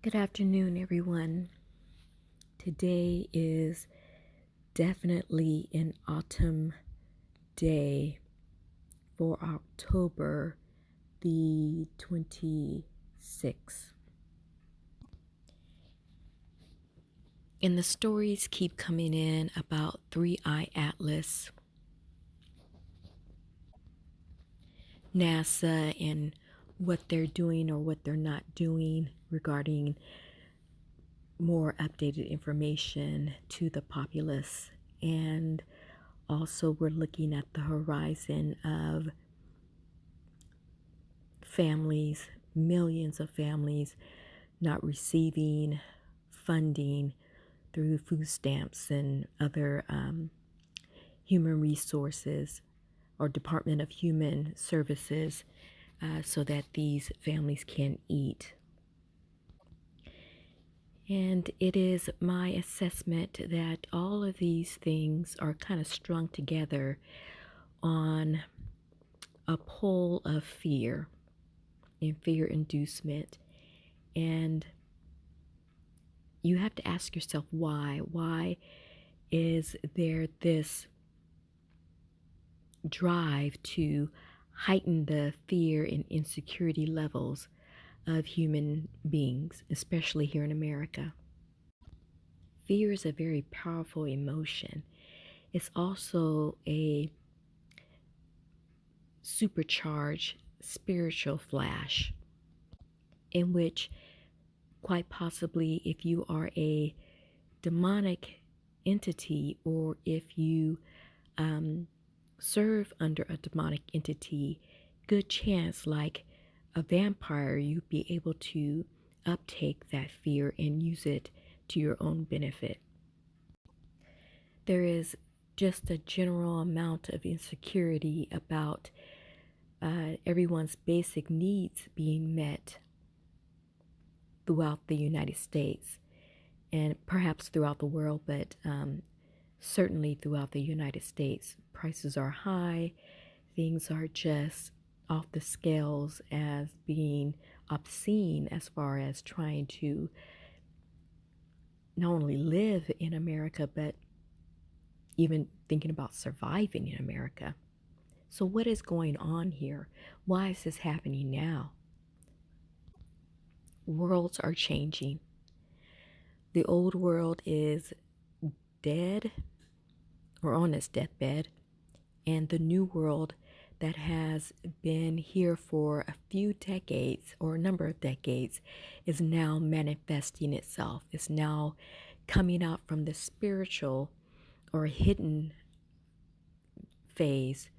Good afternoon, everyone. Today is definitely an autumn day for October the 26th. And the stories keep coming in about Three Eye Atlas, NASA, and what they're doing or what they're not doing regarding more updated information to the populace. And also, we're looking at the horizon of families, millions of families not receiving funding through food stamps and other human resources or Department of Human Services so that these families can eat. And it is my assessment that all of these things are kind of strung together on a pole of fear and fear inducement. And you have to ask yourself why. Why is there this drive to heighten the fear and insecurity levels of human beings, especially here in America? Fear is a very powerful emotion. It's also a supercharged spiritual flash in which, quite possibly, if you are a demonic entity or if you serve under a demonic entity, good chance, like a vampire, you'd be able to uptake that fear and use it to your own benefit. There is just a general amount of insecurity about everyone's basic needs being met throughout the United States and perhaps throughout the world, but certainly throughout the United States. Prices are high, things are just off the scales as being obscene as far as trying to not only live in America, but even thinking about surviving in America. So, what is going on here? Why is this happening now? Worlds are changing. The old world is dead or on its deathbed, and the new world that has been here for a few decades or a number of decades is now manifesting itself. It's now coming out from the spiritual or hidden phase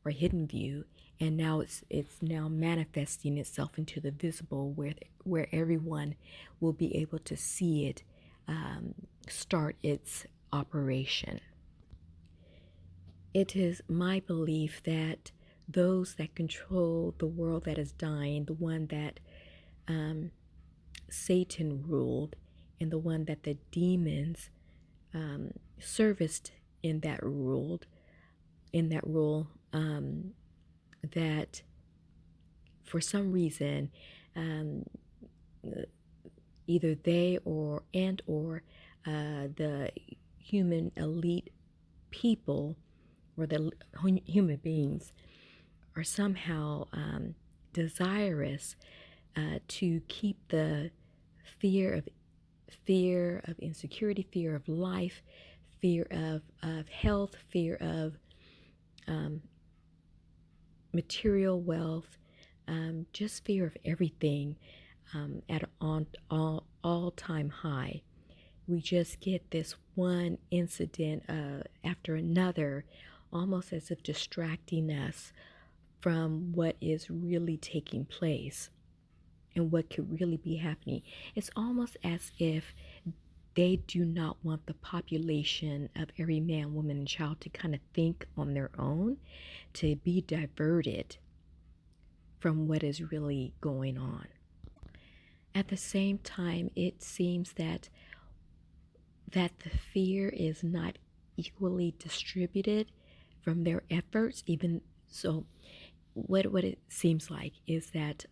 or hidden view, and now it's now manifesting itself into the visible, where everyone will be able to see it start its operation. It is my belief that those that control the world that is dying, the one that Satan ruled, and the one that the demons serviced in that rule, that for some reason, either they or the human elite people or the human beings are somehow desirous to keep the fear of insecurity, fear of life, fear of health, fear of material wealth, just fear of everything at an all-time high. We just get this one incident after another, almost as if distracting us from what is really taking place and what could really be happening. It's almost as if they do not want the population of every man, woman, and child to kind of think on their own, to be diverted from what is really going on. At the same time, it seems that the fear is not equally distributed from their efforts. Even so, what it seems like is that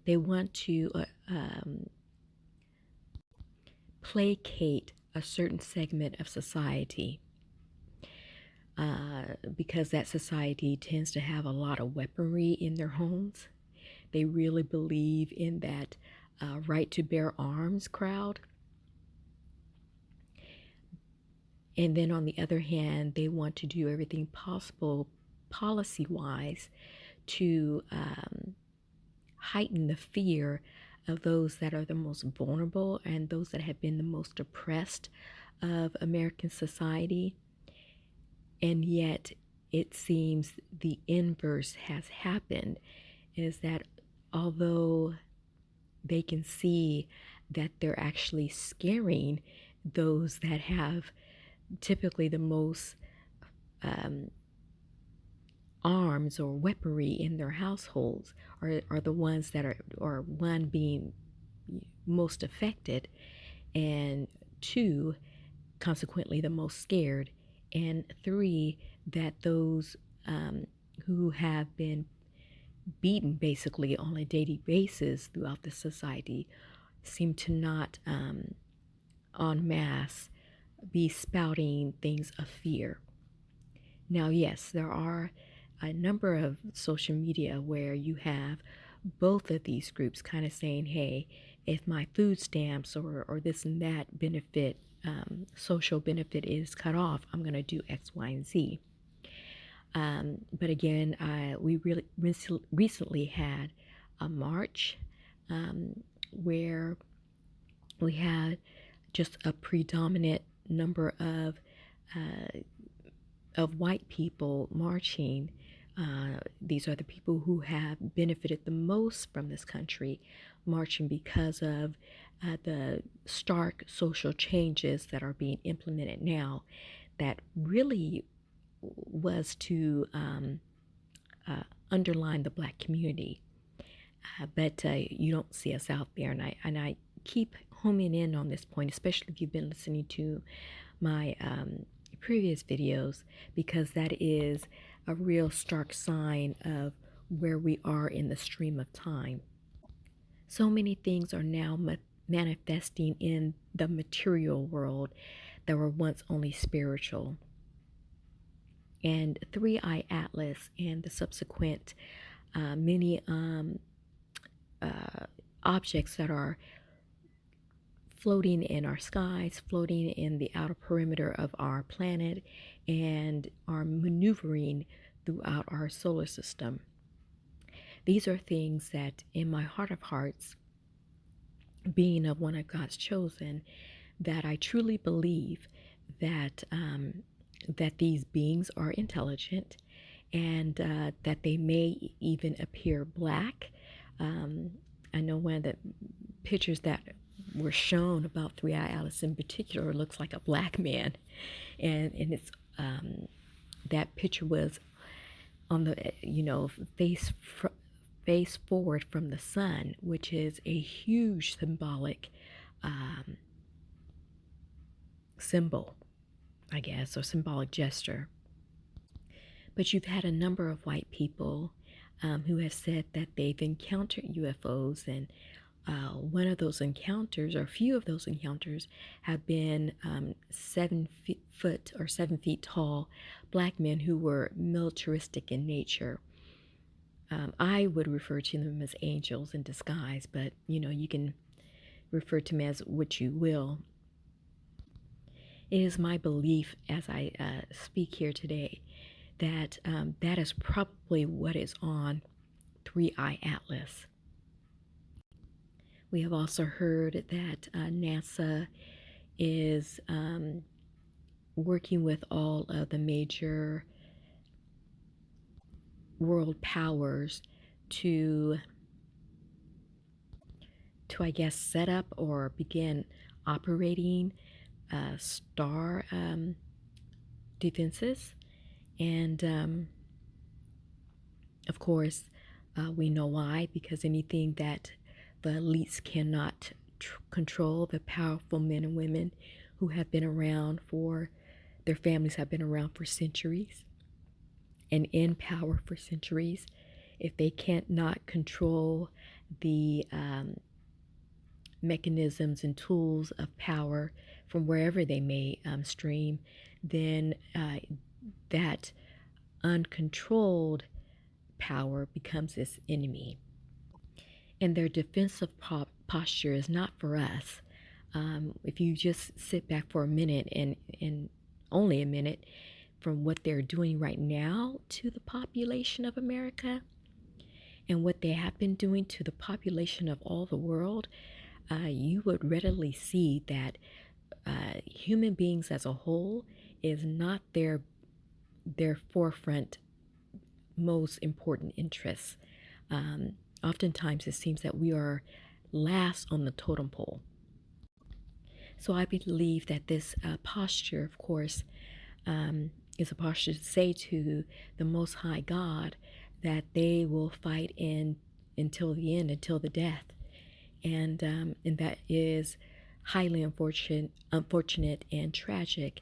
they want to placate a certain segment of society, because that society tends to have a lot of weaponry in their homes. They really believe in that right to bear arms crowd. And then on the other hand, they want to do everything possible policy-wise to heighten the fear of those that are the most vulnerable and those that have been the most oppressed of American society. And yet it seems the inverse has happened, is that although they can see that they're actually scaring those that have typically the most arms or weaponry in their households, are the ones that are one, being most affected, and two, consequently the most scared, and three, that those who have been beaten basically on a daily basis throughout the society seem to not en masse be spouting things of fear. Now, yes, there are a number of social media where you have both of these groups kind of saying, hey, if my food stamps or this and that benefit, social benefit is cut off, I'm going to do X, Y, and Z. But again, we really recently had a march where we had just a predominant number of white people marching. These are the people who have benefited the most from this country, marching because of the stark social changes that are being implemented now, that really was to underline the Black community. But you don't see us out there, and I keep homing in on this point, especially if you've been listening to my previous videos, because that is a real stark sign of where we are in the stream of time. So many things are now manifesting in the material world that were once only spiritual. And 3i Atlas and the subsequent many objects that are floating in our skies, floating in the outer perimeter of our planet, and are maneuvering throughout our solar system. These are things that, in my heart of hearts, being of one of God's chosen, that I truly believe that that these beings are intelligent, and that they may even appear black. I know one of the pictures that were shown about 3i Atlas in particular looks like a black man, and it's that picture was on the face forward from the sun, which is a huge symbolic symbol, I guess, or symbolic gesture. But you've had a number of white people who have said that they've encountered UFOs, and one of those encounters, or a few of those encounters, have been 7 foot or 7 feet tall black men who were militaristic in nature. I would refer to them as angels in disguise, but you can refer to them as what you will. It is my belief, as I speak here today, that that is probably what is on 3i Atlas. We have also heard that NASA is working with all of the major world powers to I guess set up or begin operating star defenses. And of course, we know why, because anything that the elites cannot control, the powerful men and women who have been around for, their families have been around for centuries and in power for centuries, if they can't not control the mechanisms and tools of power from wherever they may stream, then that uncontrolled power becomes its enemy. And their defensive posture is not for us. If you just sit back for a minute and only a minute from what they're doing right now to the population of America and what they have been doing to the population of all the world, you would readily see that human beings as a whole is not their forefront most important interests. Oftentimes it seems that we are last on the totem pole. So I believe that this posture, of course, is a posture to say to the Most High God that they will fight until the end, until the death, and that is highly unfortunate and tragic.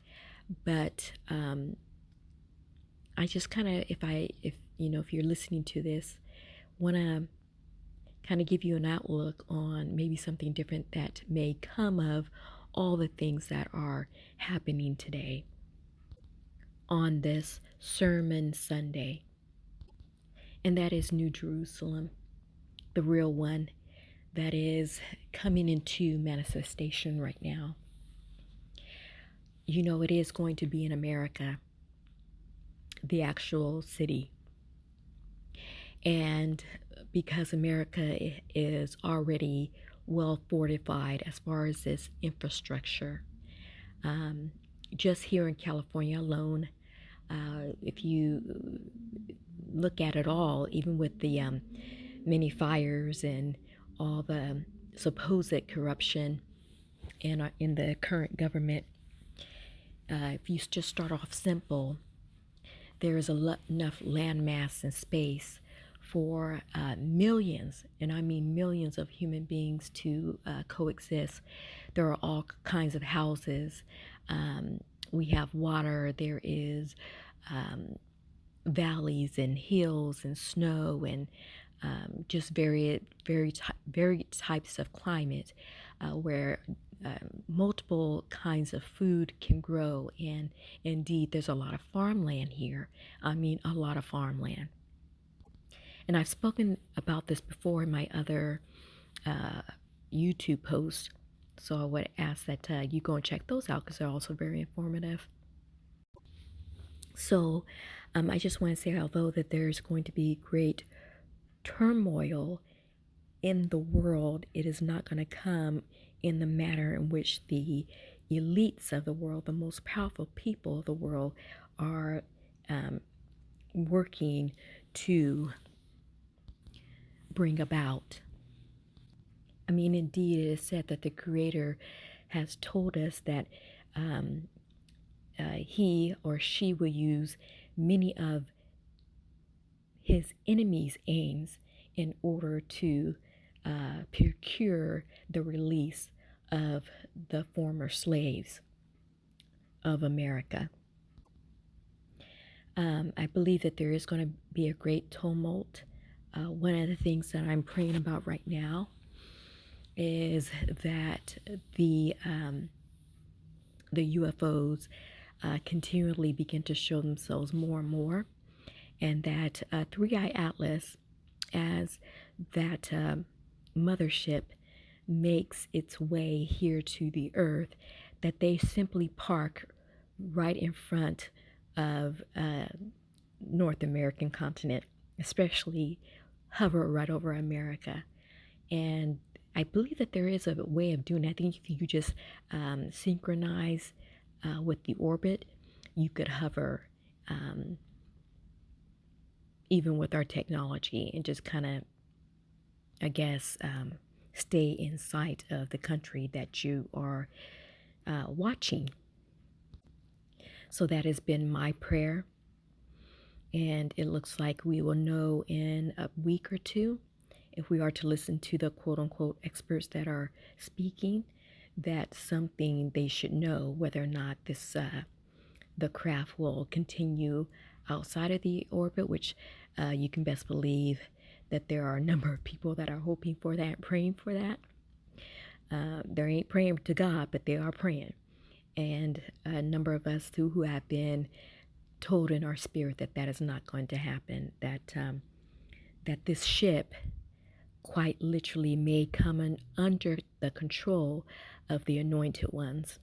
But I just kind of, if you're listening to this, want to kind of give you an outlook on maybe something different that may come of all the things that are happening today on this Sermon Sunday. And that is New Jerusalem, the real one that is coming into manifestation right now. You know, it is going to be in America, the actual city. And because America is already well fortified as far as its infrastructure, just here in California alone, if you look at it all, even with the many fires and all the supposed corruption in the current government, if you just start off simple, there is enough landmass and space for millions, and I mean millions of human beings to coexist. There are all kinds of houses. We have water. There is valleys and hills and snow and just very types of climate where multiple kinds of food can grow. And indeed, there's a lot of farmland here. I mean, a lot of farmland. And I've spoken about this before in my other YouTube posts. So I would ask that you go and check those out because they're also very informative. So I just want to say, although that there's going to be great turmoil in the world, it is not going to come in the manner in which the elites of the world, the most powerful people of the world, are working to bring about. I mean, indeed, it is said that the Creator has told us that he or she will use many of his enemies' aims in order to procure the release of the former slaves of America. I believe that there is going to be a great tumult. One of the things that I'm praying about right now is that the UFOs continually begin to show themselves more and more, and that Three-Eye Atlas, as that mothership makes its way here to the earth, that they simply park right in front of North American continent, especially hover right over America. And I believe that there is a way of doing that. I think if you just synchronize with the orbit, you could hover even with our technology and just kind of, I guess, stay in sight of the country that you are watching. So that has been my prayer. And it looks like we will know in a week or two, if we are to listen to the quote unquote experts that are speaking, that something they should know whether or not this the craft will continue outside of the orbit, which you can best believe that there are a number of people that are hoping for that, praying for that. They ain't praying to God, but they are praying. And a number of us who have been told in our spirit that that is not going to happen, that this ship quite literally may come under the control of the anointed ones.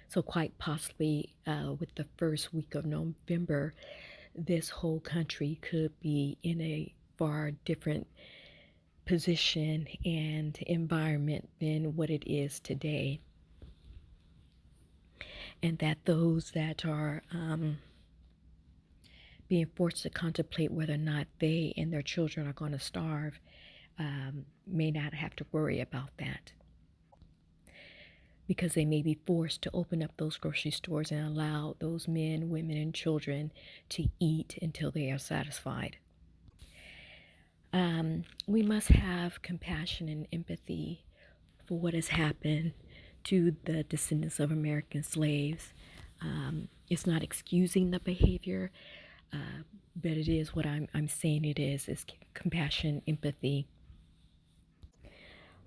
So quite possibly with the first week of November, this whole country could be in a far different position and environment than what it is today. And that those that are being forced to contemplate whether or not they and their children are going to starve may not have to worry about that, because they may be forced to open up those grocery stores and allow those men, women, and children to eat until they are satisfied. We must have compassion and empathy for what has happened to the descendants of American slaves. It's not excusing the behavior, but it is what I'm saying it is compassion, empathy,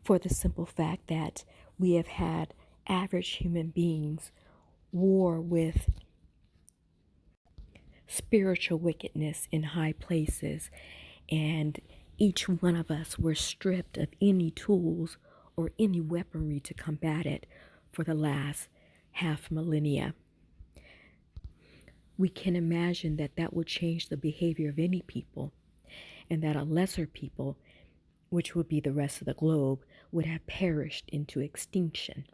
for the simple fact that we have had average human beings war with spiritual wickedness in high places, and each one of us were stripped of any tools or any weaponry to combat it for the last half millennia. We can imagine that that would change the behavior of any people, and that a lesser people, which would be the rest of the globe, would have perished into extinction.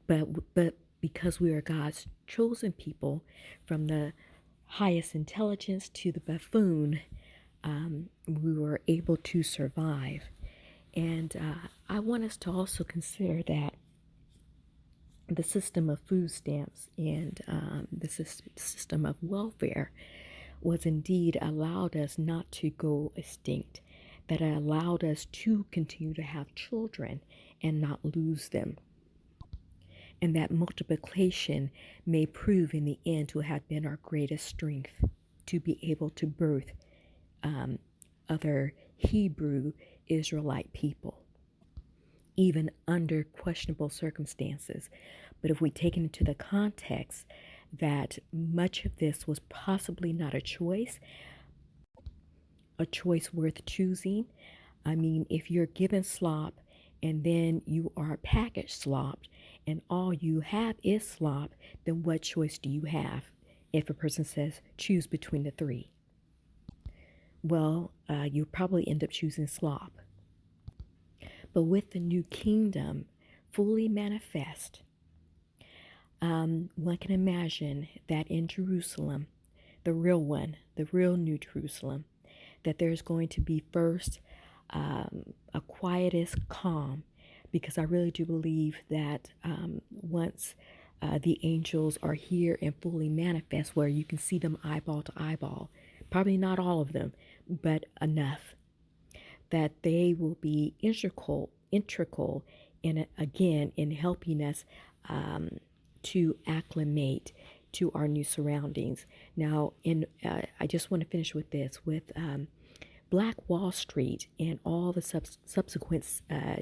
But because we are God's chosen people, from the highest intelligence to the buffoon, we were able to survive. And I want us to also consider that the system of food stamps and the system of welfare was indeed allowed us not to go extinct, that it allowed us to continue to have children and not lose them. And that multiplication may prove in the end to have been our greatest strength, to be able to birth other Hebrew Israelite people, even under questionable circumstances. But if we take it into the context that much of this was possibly not a choice worth choosing. I mean, if you're given slop and then you are packaged slop and all you have is slop, then what choice do you have if a person says choose between the three? Well, you probably end up choosing slop. But with the new kingdom fully manifest, one can imagine that in Jerusalem, the real one, the real New Jerusalem, that there's going to be first a quietest calm, because I really do believe that once the angels are here and fully manifest, where you can see them eyeball to eyeball, probably not all of them, but enough, that they will be integral in again in helping us to acclimate to our new surroundings. Now, I just want to finish with this, with Black Wall Street and all the subsequent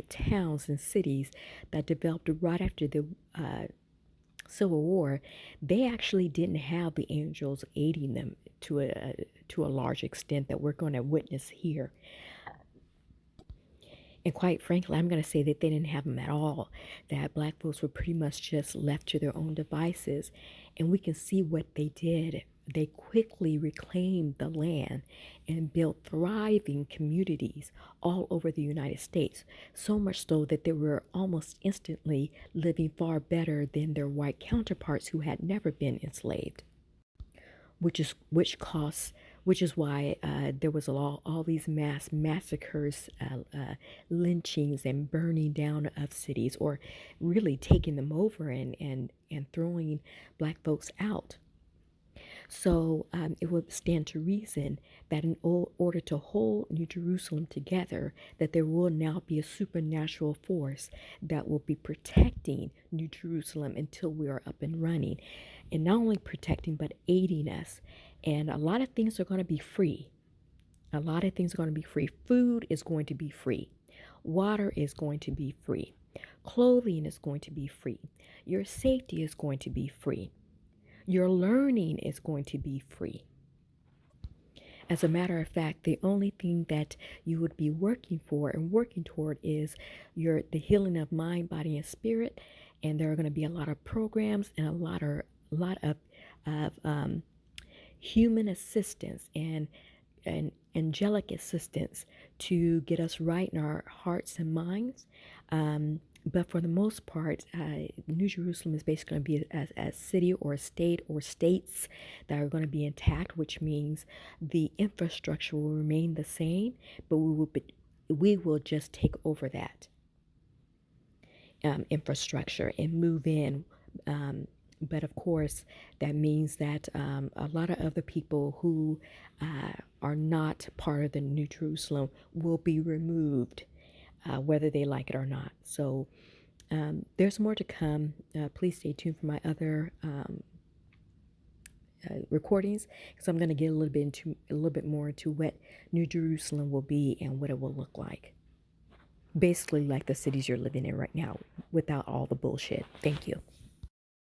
towns and cities that developed right after the Civil War. They actually didn't have the angels aiding them to a large extent that we're going to witness here. And quite frankly, I'm going to say that they didn't have them at all, that Black folks were pretty much just left to their own devices. And we can see what they did. They quickly reclaimed the land and built thriving communities all over the United States, so much so that they were almost instantly living far better than their white counterparts who had never been enslaved. Which is why there was all these mass massacres, lynchings, and burning down of cities, or really taking them over and throwing Black folks out. So it would stand to reason that in order to hold New Jerusalem together, that there will now be a supernatural force that will be protecting New Jerusalem until we are up and running. And not only protecting, but aiding us. And a lot of things are going to be free. A lot of things are going to be free. Food is going to be free. Water is going to be free. Clothing is going to be free. Your safety is going to be free. Your learning is going to be free. As a matter of fact, the only thing that you would be working for and working toward is the healing of mind, body, and spirit. And there are going to be a lot of programs and a lot of human assistance and angelic assistance to get us right in our hearts and minds. But for the most part, New Jerusalem is basically going to be a city or a state or states that are going to be intact, which means the infrastructure will remain the same, but we will just take over that infrastructure and move in. But of course, that means that a lot of other people who are not part of the New Jerusalem will be removed, whether they like it or not. So there's more to come. Please stay tuned for my other recordings, because I'm going to get a little bit more into what New Jerusalem will be and what it will look like. Basically, like the cities you're living in right now, without all the bullshit. Thank you.